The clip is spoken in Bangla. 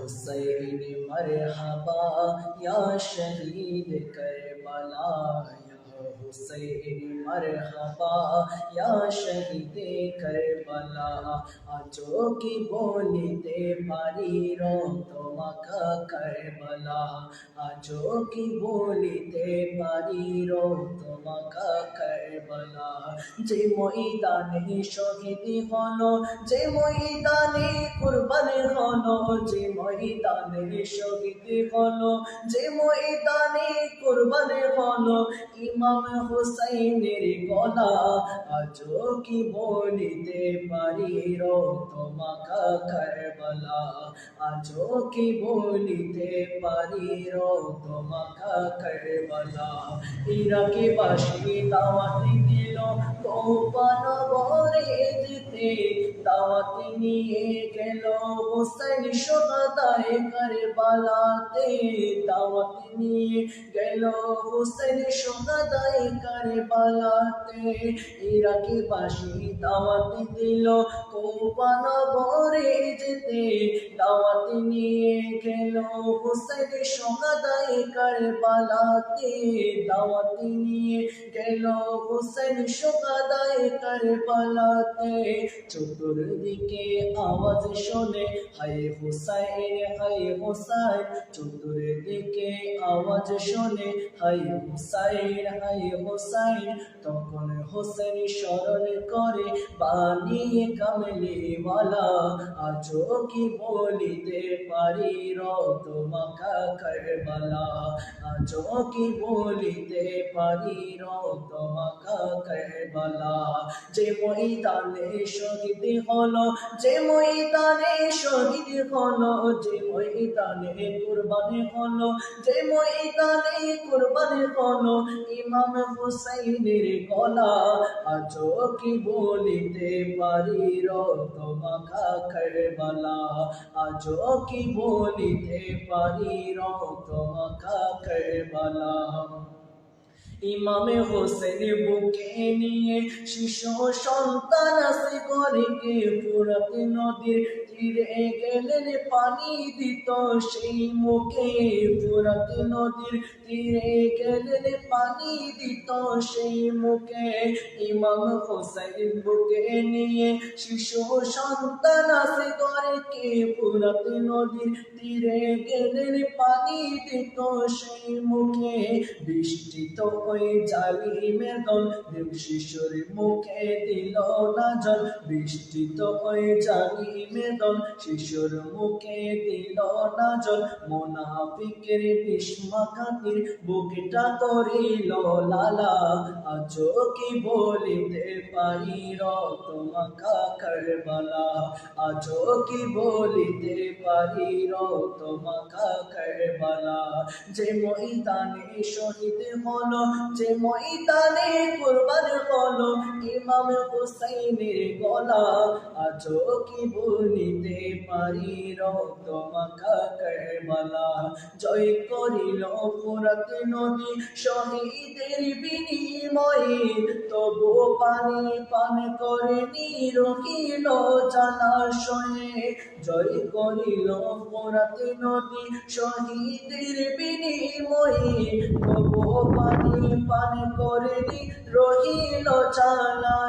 हुसैन मरहबा या शहीद करबला, हुसैन मरहबा या शहीद करबলা। আজও কি বলিতে পারি রক্তমাখা কারবালা, আজও কি বলিতে পারি রক্তমাখা কারবালা। যে ময়দানে শহীদ হলো, যে ময়দানে কুরবান হলো, যে ময়দানে শহীদ হলো, যে ময়দানে কুরবান হলো ইমাম হুসাইনের গলা। আজও কি বলিতে পারি রক্তমাখা কারবালা, আজও কি বলিতে পারি রক্তমাখা কারবালা। ইরাকি বাসী দাওয়াত দিল কুফা নগরে যেতে, দাওয়াত নিয়ে গেল হুসাইন শুহাদায়ে কারবালাতে, দাওয়াত নিয়ে গেল হুসাইন শুহাদায়ে কারবালাতে। ইরাকি বাসী দাওয়াত দিল কুফা নগরে যেতে, দাওয়াত নিয়ে গেল হুসাইন শুহাদায়ে কারবালাতে, দাওয়াত নিয়ে গেল হুসাইন শুহাদায়ে কারবালাতে। চতুর্দিকে আওয়াজ শোনে হায় হুসাইন হায় হুসাইন, চতুর্দিকে আওয়াজ শোনে হায় হুসাইন হায় হুসাইন। তখন হুসাইন স্মরণ করে বানিয়ে কামলিওয়ালা, আজও কি বলিতে পারি রক্তমাখা কারবালা, আজও কি বলিতে পারি রক্তমাখা কারবালা। যে ময়দানে শহীদ হলো, যে ময়দানে শহীদ হলো, যে ময়দানে কুরবান হলো, যে ময়দানে কুরবান হলো ইমাম হুসাইনের গলা। আজও কি বলিতে পারি রক্তমাখা কারবালা, আজও কি বলিতে পারি রক্তমাখা কারবালা। ইমামে হোসেন বুকে নিয়ে শিশু সন্তান আসে ঘরে, কে ফুরাত নদীর তীরে গেলেন পানি দিত সেই মুখে, ফুরাত নদীর তীরে গেলেন পানি দিত সেই মুখে। ইমাম হোসেন বুকে নিয়ে শিশু সন্তান আসে ঘরে, কে ফুরাত নদীর তীরে গেলেন পানি দিত সেই মুখে। বৃষ্টিত ওই জালিমের দল দেব শিশুর মুখে দিল না জল, বৃষ্টিত ওই জালিমের দল শিশুর মুখে দিল না জল। মুনাফিকের বিষ্মাঘাতের বুকটা করিল লালা, আজও কি বলিতে পারি রক্তমাখা কারবালা, আজও কি বলিতে পারি রক্তমাখা কারবালা। যে ময়দানে শহীদ হলো, যে ময়দানে কুরবান হলো ইমাম হুসাইনের গলা। আজও কি বলিতে পারি রক্তমাখা কারবালা। জয় করিল ফুরাত নদী শহীদের বিনিময়ে, তবু পানি পান করেনি রহিল জলাশয়ে। জয় করিল ফুরাত নদী শহীদের বিনিময়ে, তবু পানি পান করেনি রহিল জলাশয়ে।